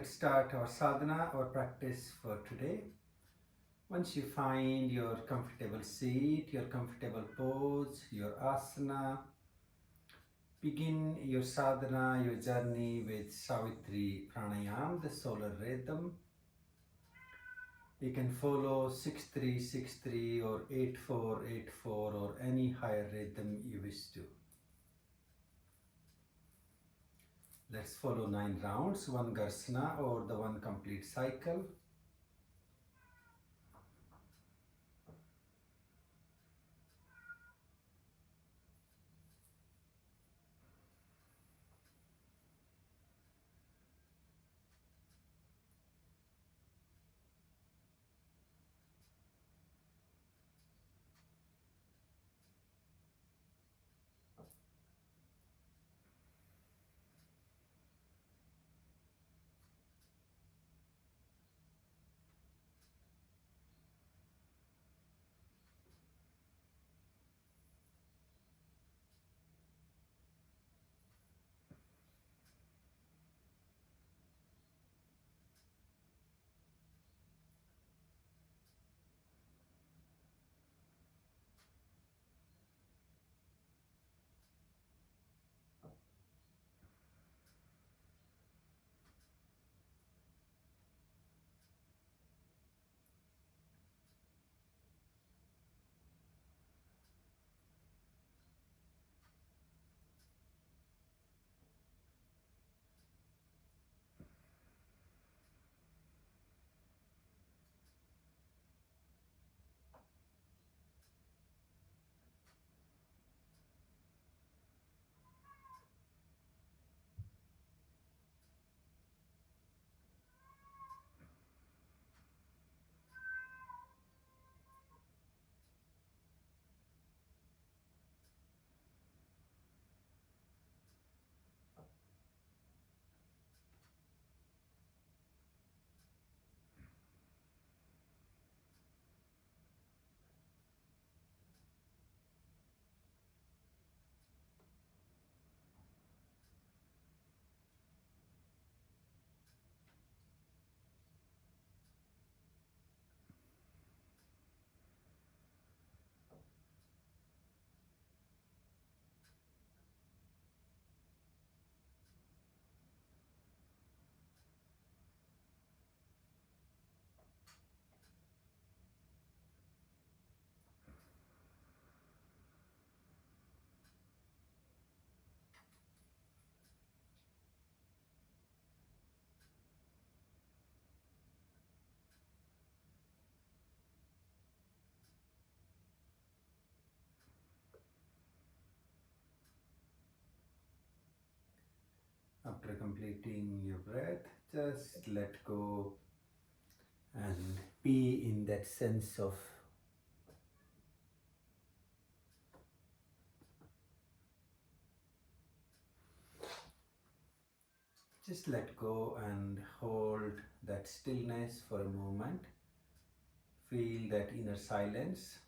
let's start our sadhana, our practice for today. Once you find your comfortable seat, your comfortable pose, your asana, begin your sadhana, your journey with Savitri Pranayam, the solar rhythm. You can follow 6363 or 8484 or any higher rhythm you wish to. Let's follow 9 rounds, one garsana or the one complete cycle. After completing your breath, just let go and be in that sense of just let go and hold that stillness for a moment. Feel that inner silence.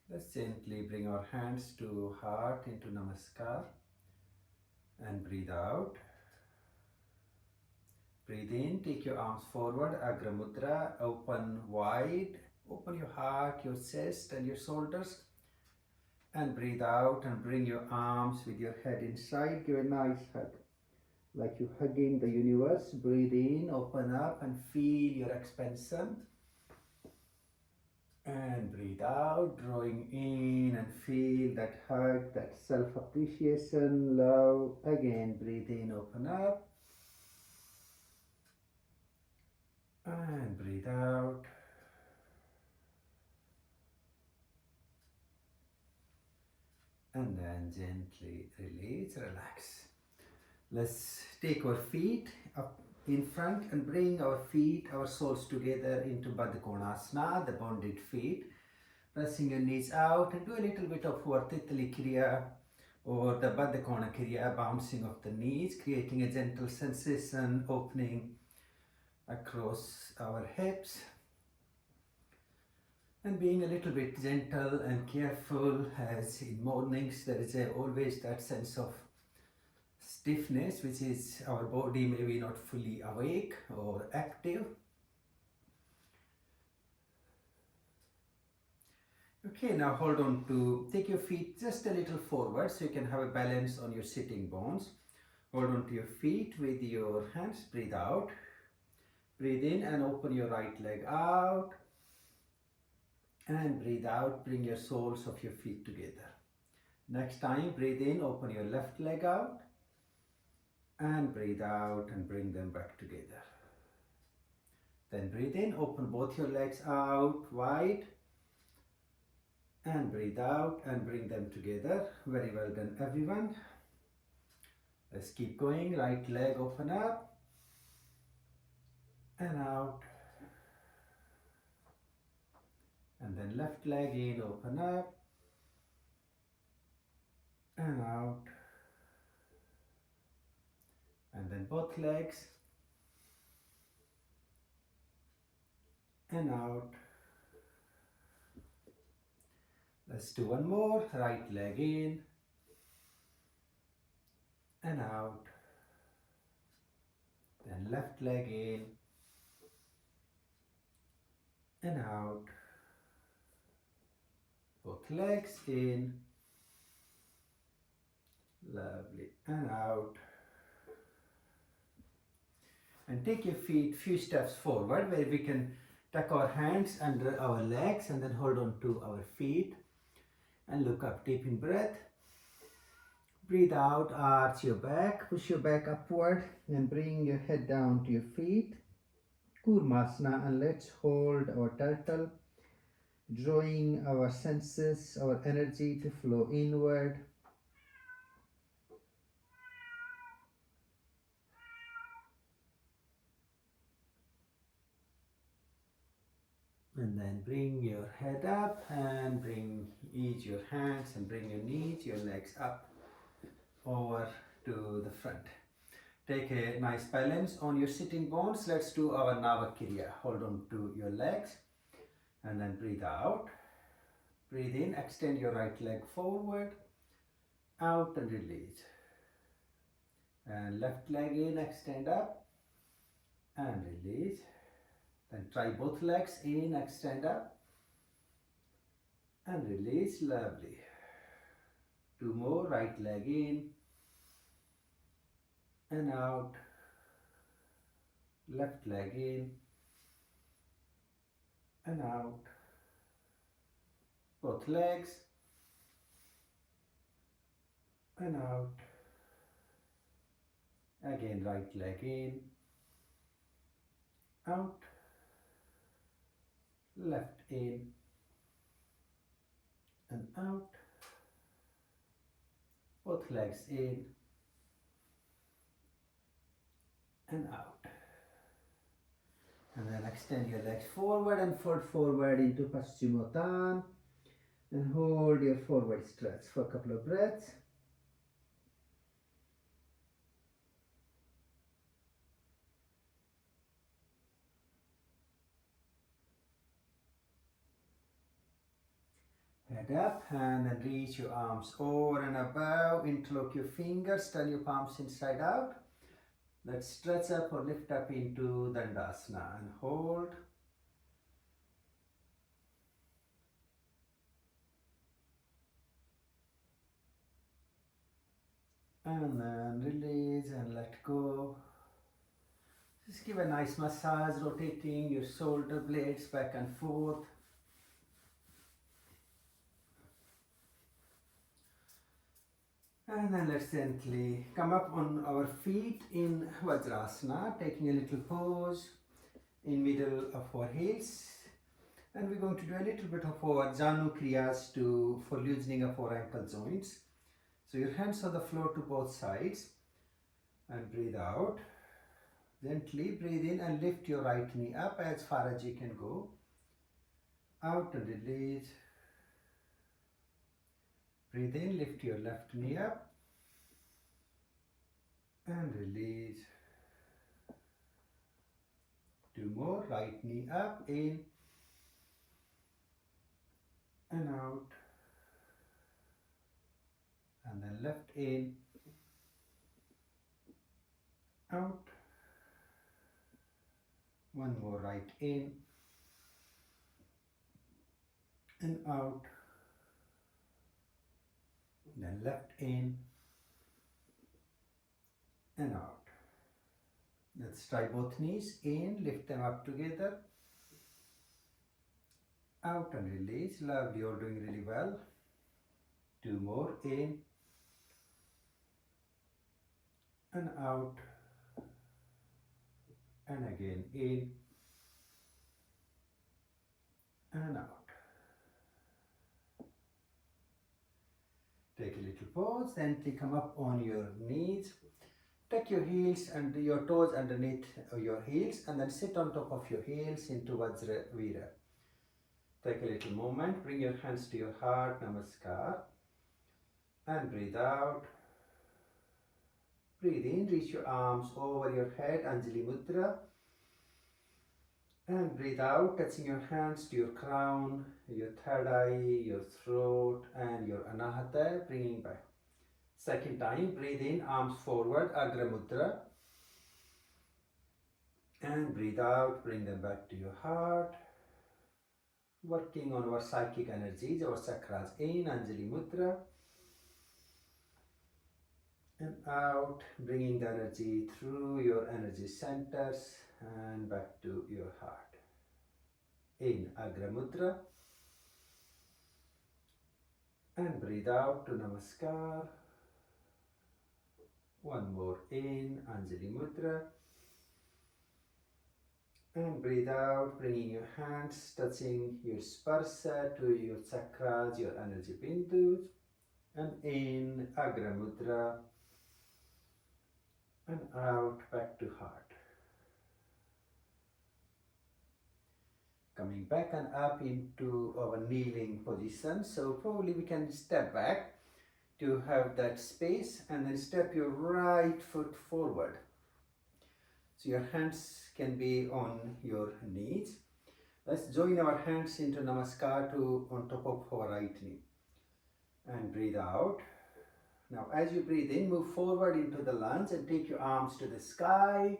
Let's gently bring our hands to heart into Namaskar and breathe out. Breathe in, take your arms forward, Agra Mudra, open wide, open your heart, your chest and your shoulders. And breathe out and bring your arms with your head inside, give a nice hug. Like you're hugging the universe, breathe in, open up and feel your expansion. And breathe out, drawing in and feel that hug, that self-appreciation, love. Again, breathe in, open up. And breathe out. And then gently release, relax. Let's take our feet up in front and bring our feet, our soles together into Baddha Konasana, the bonded feet. Pressing your knees out and do a little bit of Vartitali Kriya or the Baddha Kona Kriya, bouncing of the knees, creating a gentle sensation, opening across our hips. And being a little bit gentle and careful, as in mornings there is always that sense of stiffness, which is our body maybe not fully awake or active. Okay, now hold on to, take your feet just a little forward so you can have a balance on your sitting bones. Hold on to your feet with your hands, breathe out. Breathe in and open your right leg out. And breathe out, bring your soles of your feet together. Next time, breathe in, open your left leg out. And breathe out and bring them back together. Then breathe in, open both your legs out wide. And breathe out and bring them together. Very well done, everyone. Let's keep going. Right leg open up and out. And then left leg in, open up and out. And then both legs and out. Let's do one more. Right leg in and out. Then left leg in and out. Both legs in. Lovely. And out. And take your feet few steps forward where we can tuck our hands under our legs and then hold on to our feet and look up. Deep in breath. Breathe out, arch your back, push your back upward and bring your head down to your feet. Kurmasana, and let's hold our turtle, drawing our senses, our energy to flow inward. And then bring your head up and ease your hands and bring your knees, your legs up over to the front. Take a nice balance on your sitting bones. Let's do our Navakriya. Hold on to your legs and then breathe out. Breathe in, extend your right leg forward, out and release. And left leg in, extend up and release. Then try both legs in, extend up and release. Lovely. Two more, right leg in and out. Left leg in and out. Both legs and out. Again, right leg in, out, left in and out. Both legs in and out. And then extend your legs forward and fold forward into Paschimottanasana and hold your forward stretch for a couple of breaths. Head up and then reach your arms over and above, interlock your fingers, turn your palms inside out. Let's stretch up or lift up into Dandasana and hold. And then release and let go. Just give a nice massage, rotating your shoulder blades back and forth. And then let's gently come up on our feet in Vajrasana, taking a little pose in middle of our heels. And we're going to do a little bit of our Janu Kriyas for loosening of our ankle joints. So your hands on the floor to both sides and breathe out. Gently breathe in and lift your right knee up as far as you can go. Out and release. Breathe in, lift your left knee up and release. Two more, right knee up, in and out, and then left in, out, one more right in and out, then left in and out. Let's try both knees. In, lift them up together, out and release. Lovely, you're doing really well. Two more. In and out, and again in and out. Take a little pause, then come up on your knees. Tuck your heels and your toes underneath your heels, and then sit on top of your heels into Vajra Vira. Take a little moment, bring your hands to your heart, Namaskar, and breathe out. Breathe in, reach your arms over your head, Anjali Mudra, and breathe out, touching your hands to your crown, your third eye, your throat, and your Anahata, bringing back. Second time, breathe in, arms forward, Agra Mudra, and breathe out, bring them back to your heart. Working on our psychic energies, our chakras in, Anjali Mudra, and out, bringing the energy through your energy centers and back to your heart. In, Agra Mudra, and breathe out to Namaskar. One more in, Anjali Mudra, and breathe out, bringing your hands, touching your sparsa to your chakras, your energy bindus, and in, Agra Mudra, and out, back to heart. Coming back and up into our kneeling position. So probably we can step back to have that space, and then step your right foot forward. So your hands can be on your knees. Let's join our hands into Namaskar to on top of our right knee. And breathe out. Now as you breathe in, move forward into the lunge and take your arms to the sky,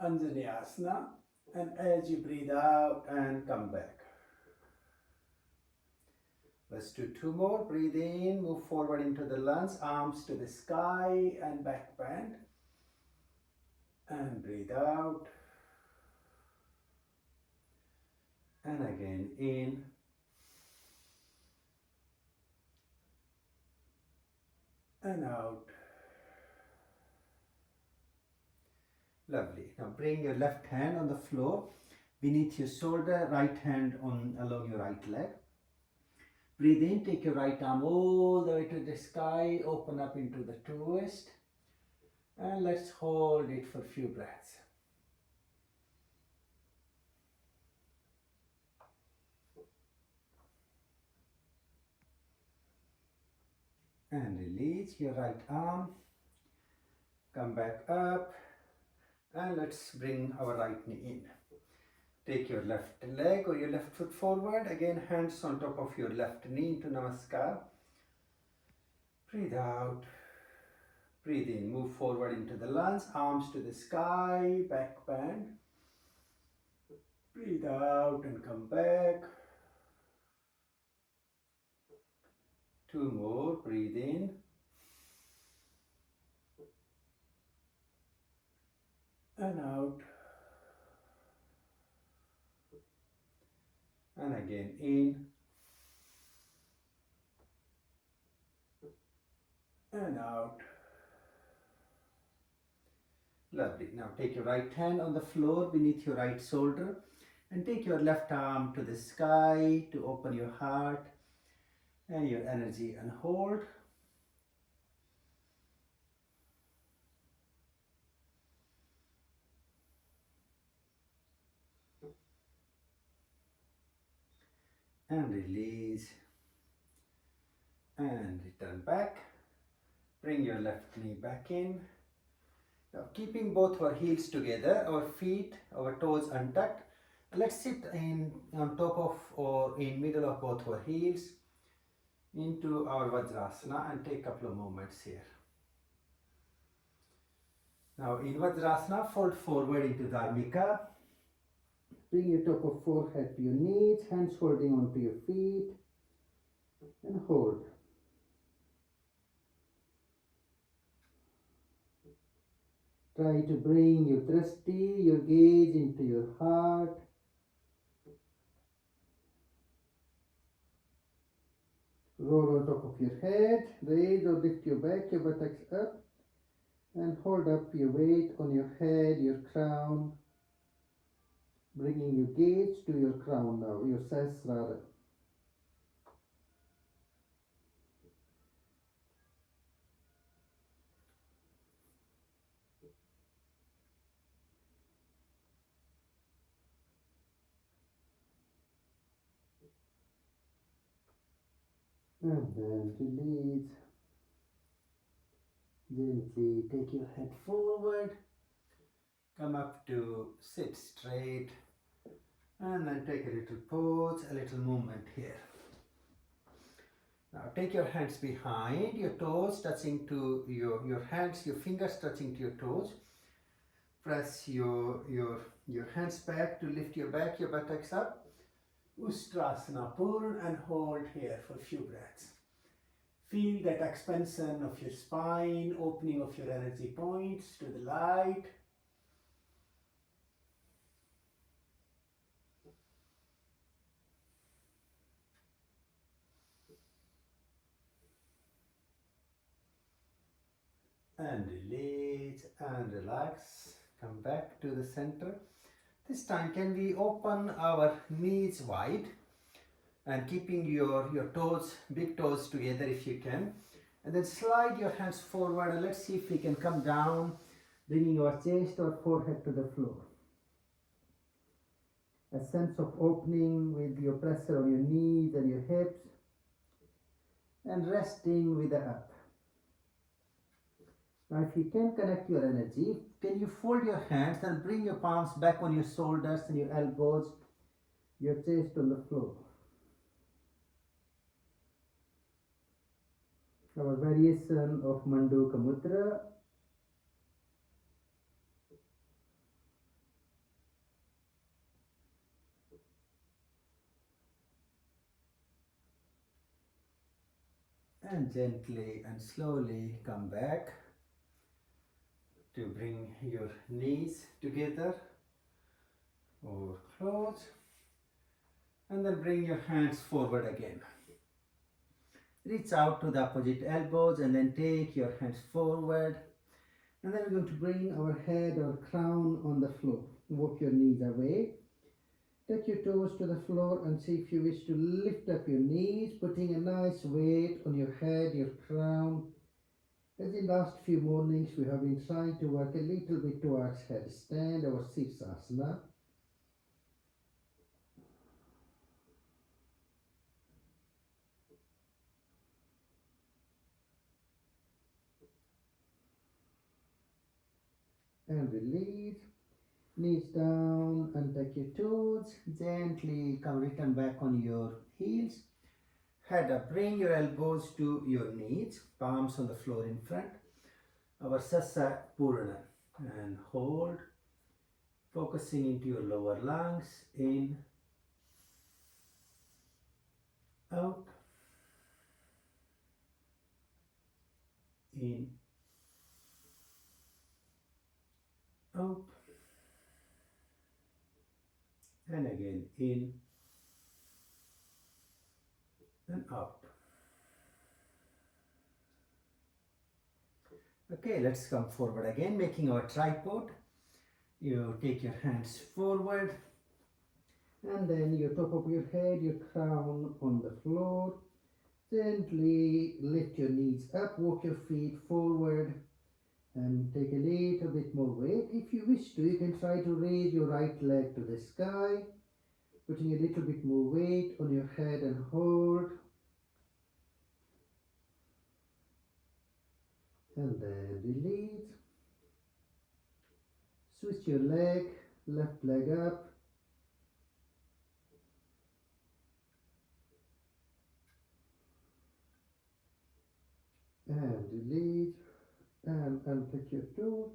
Anjaneyasana. And as you breathe out and come back. Let's do two more. Breathe in, move forward into the lunge, arms to the sky and back bend. And breathe out. And again in. And out. Lovely. Now bring your left hand on the floor beneath your shoulder, right hand on along your right leg. Breathe in, take your right arm all the way to the sky, open up into the twist, and let's hold it for a few breaths. And release your right arm, come back up, and let's bring our right knee in. Take your left leg or your left foot forward, again hands on top of your left knee into Namaskar. Breathe out, breathe in, move forward into the lunge, arms to the sky, back bend. Breathe out and come back. Two more, breathe in. And out. And again in. And out. Lovely. Now take your right hand on the floor beneath your right shoulder and take your left arm to the sky to open your heart and your energy and hold. And release. And return back. Bring your left knee back in. Now keeping both our heels together, our feet, our toes untucked, Let's sit in on top of or in middle of both our heels into our Vajrasana and take a couple of moments here. Now in Vajrasana, fold forward into Dharmika. Bring your top of forehead to your knees, hands holding onto your feet, and hold. Try to bring your drishti, your gaze into your heart. Roll on top of your head, raise or lift your back, your buttocks up, and hold up your weight on your head, your crown, bringing your gaze to your crown now, your sahasrara. And then release. Gently take your head forward, come up to sit straight, and then take a little pause, a little movement here. Now take your hands behind, your toes touching to your hands, your fingers touching to your toes. Press your hands back to lift your back, your buttocks up. Ustrasana, pull and hold here for a few breaths. Feel that expansion of your spine, opening of your energy points to the light. And release and relax. Come back to the center. This time, can we open our knees wide and keeping your toes, big toes together if you can. And then slide your hands forward and let's see if we can come down, bringing our chest or forehead to the floor. A sense of opening with your pressure on your knees and your hips and resting with the up. Now if you can connect your energy, can you fold your hands and bring your palms back on your shoulders and your elbows, your chest on the floor. Our variation of Manduka Mudra. And gently and slowly come back to bring your knees together or close, and then bring your hands forward again. Reach out to the opposite elbows and then take your hands forward, and then we're going to bring our head or crown on the floor. Walk your knees away. Take your toes to the floor and see if you wish to lift up your knees, putting a nice weight on your head, your crown. As in last few mornings, we have been trying to work a little bit towards headstand, our Sirsasana. And release. Knees down and take your toes. Gently come return back on your heels. Head up. Bring your elbows to your knees. Palms on the floor in front. Our Sasa Purana. And hold. Focusing into your lower lungs. In. Out. In. Out. And again in and out. Okay, let's come forward again, making our tripod. You take your hands forward and then your top of your head, your crown on the floor. Gently lift your knees up, walk your feet forward and take a little bit more weight. If you wish to, you can try to raise your right leg to the sky, putting a little bit more weight on your head and hold. And then release. Switch your leg, left leg up, and release, and untuck your toes.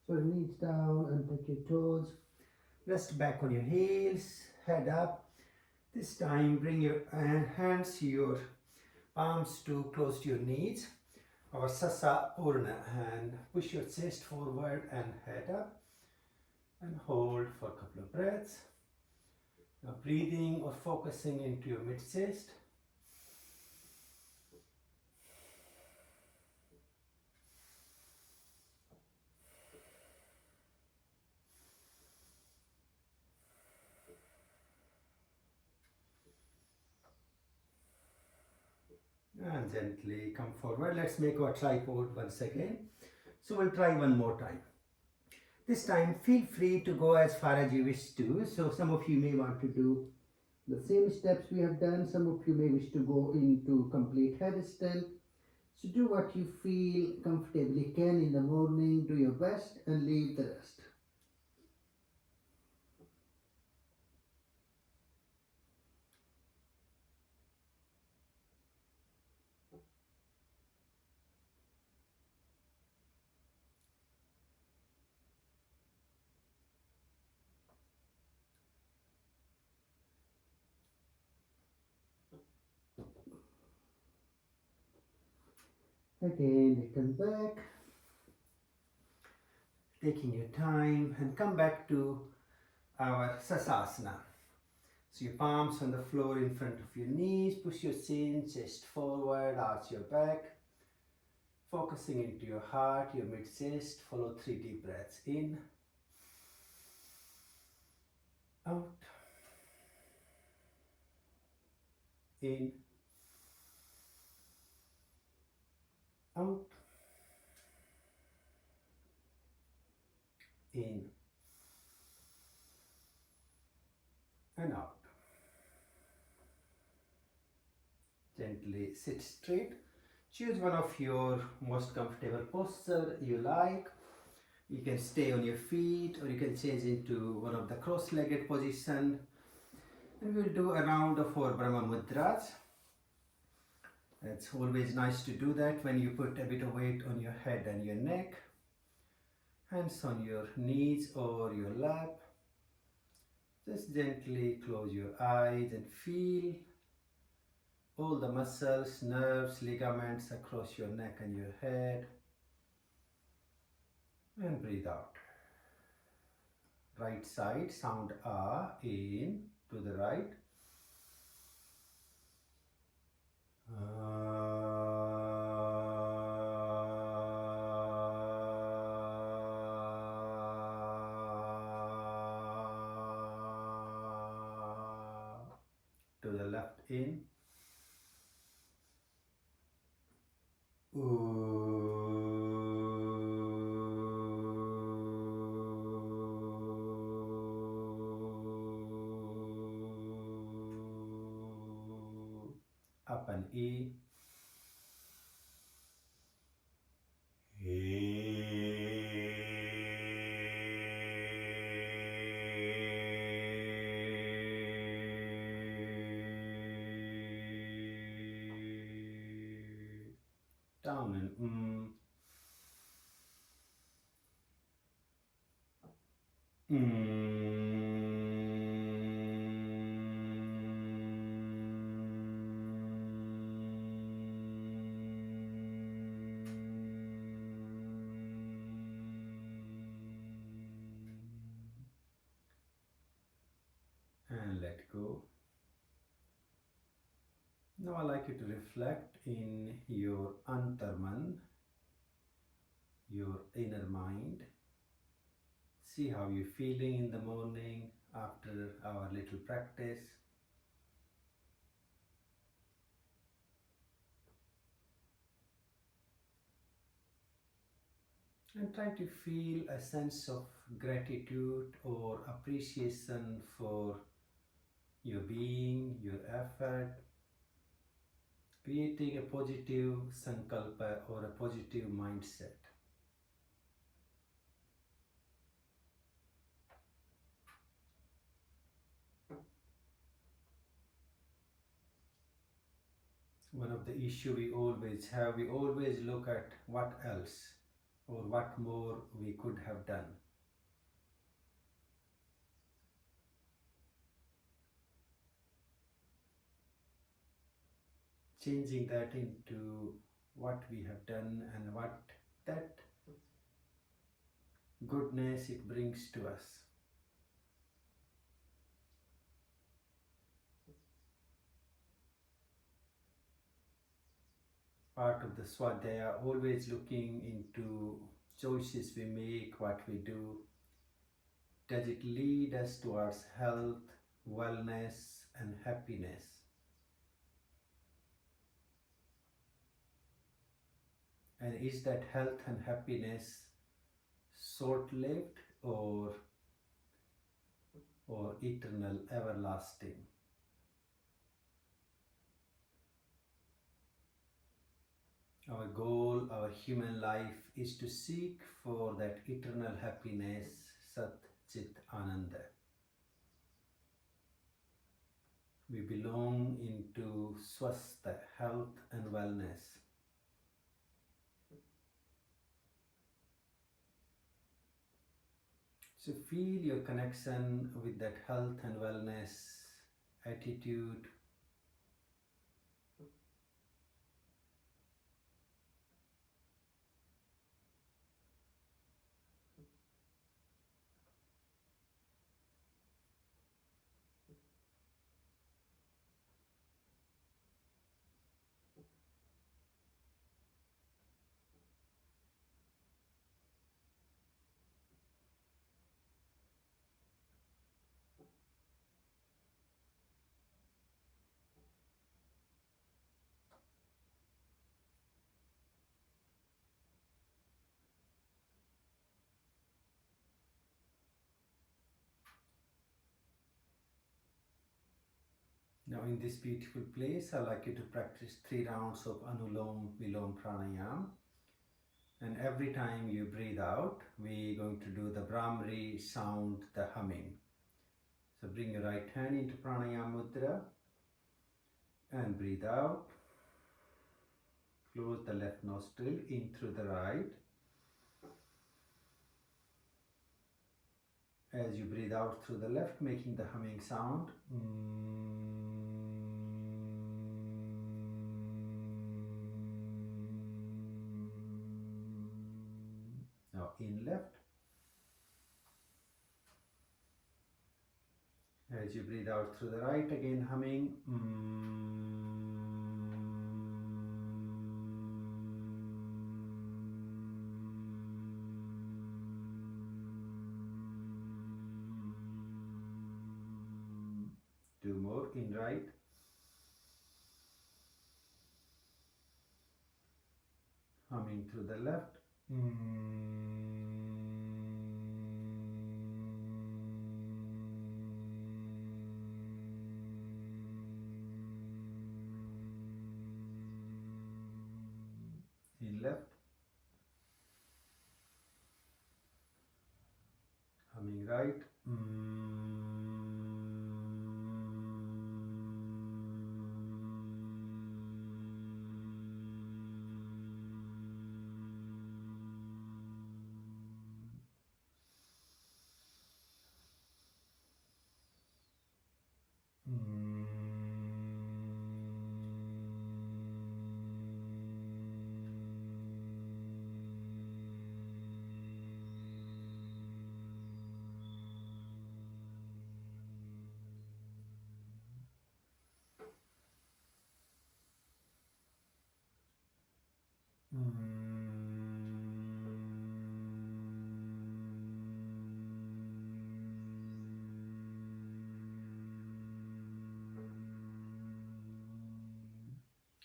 So knees down, untuck your toes. Rest back on your heels, head up. This time bring your hands, your palms to close to your knees. Our Sasa Purna, and push your chest forward and head up and hold for a couple of breaths. Now breathing or focusing into your mid chest. And gently come forward. Let's make our tripod once again. So we'll try one more time. This time feel free to go as far as you wish to. So some of you may want to do the same steps we have done. Some of you may wish to go into complete headstand. So do what you feel comfortably can in the morning. Do your best and leave the rest. Again, return back, taking your time, and come back to our Sasasana. So your palms on the floor in front of your knees, push your chin, chest forward, arch your back, focusing into your heart, your mid chest. Follow 3 deep breaths in, out, in, out, in, and out. Gently sit straight. Choose one of your most comfortable posture you like. You can stay on your feet or you can change into one of the cross-legged position. And we'll do a round of 4 Brahma Mudras. It's always nice to do that when you put a bit of weight on your head and your neck. Hands on your knees or your lap. Just gently close your eyes and feel all the muscles, nerves, ligaments across your neck and your head. And breathe out. Right side, sound A in to the right. To the left in. Up and E. Down and and let go. Now I'd like you to reflect in your antarman, your inner mind. See how you're feeling in the morning after our little practice. And try to feel a sense of gratitude or appreciation for your being, your effort, creating a positive sankalpa or a positive mindset. one of the issue we always have, we always look at what else or what more we could have done. Changing that into what we have done and what that goodness it brings to us. Part of the Swadhyaya, always looking into choices we make, what we do. Does it lead us towards health, wellness, and happiness? And is that health and happiness short-lived or eternal, everlasting? Our goal, our human life is to seek for that eternal happiness, Sat Chit Ananda. We belong into Swastha, health and wellness. So feel your connection with that health and wellness attitude. Now in this beautiful place, I'd like you to practice 3 rounds of Anulom Vilom Pranayam. And every time you breathe out, we're going to do the Brahmari sound, the humming. So bring your right hand into Pranayam Mudra and breathe out. Close the left nostril, in through the right. As you breathe out through the left, making the humming sound. Now in left. As you breathe out through the right, again humming. Two more in right. Humming through the left. In left. Humming right.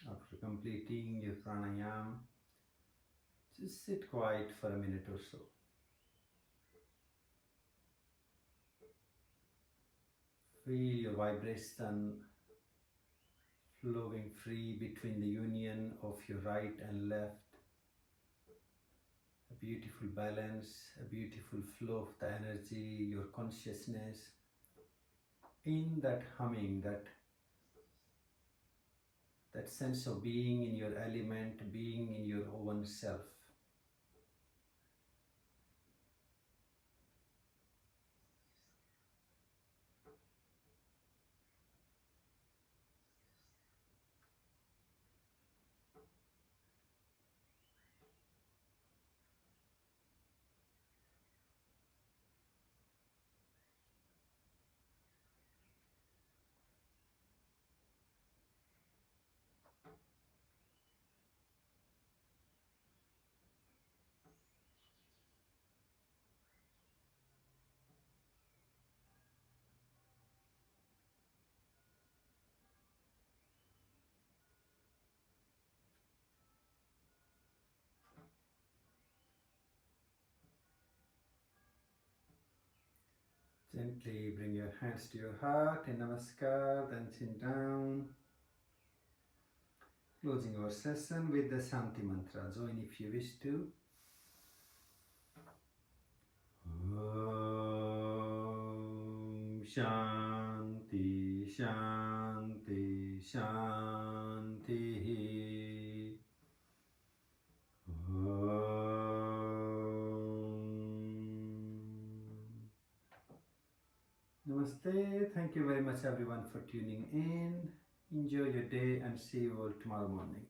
After completing your pranayam, just sit quiet for a minute or so. Feel your vibration flowing free between the union of your right and left. A beautiful balance, a beautiful flow of the energy, your consciousness in that humming, that that sense of being in your element, being in your own self. Gently bring your hands to your heart in Namaskar, then chin down. Closing our session with the Shanti mantra. Join if you wish to. Om Shanti Shanti Shanti. Namaste. Thank you very much everyone for tuning in. Enjoy your day and see you all tomorrow morning.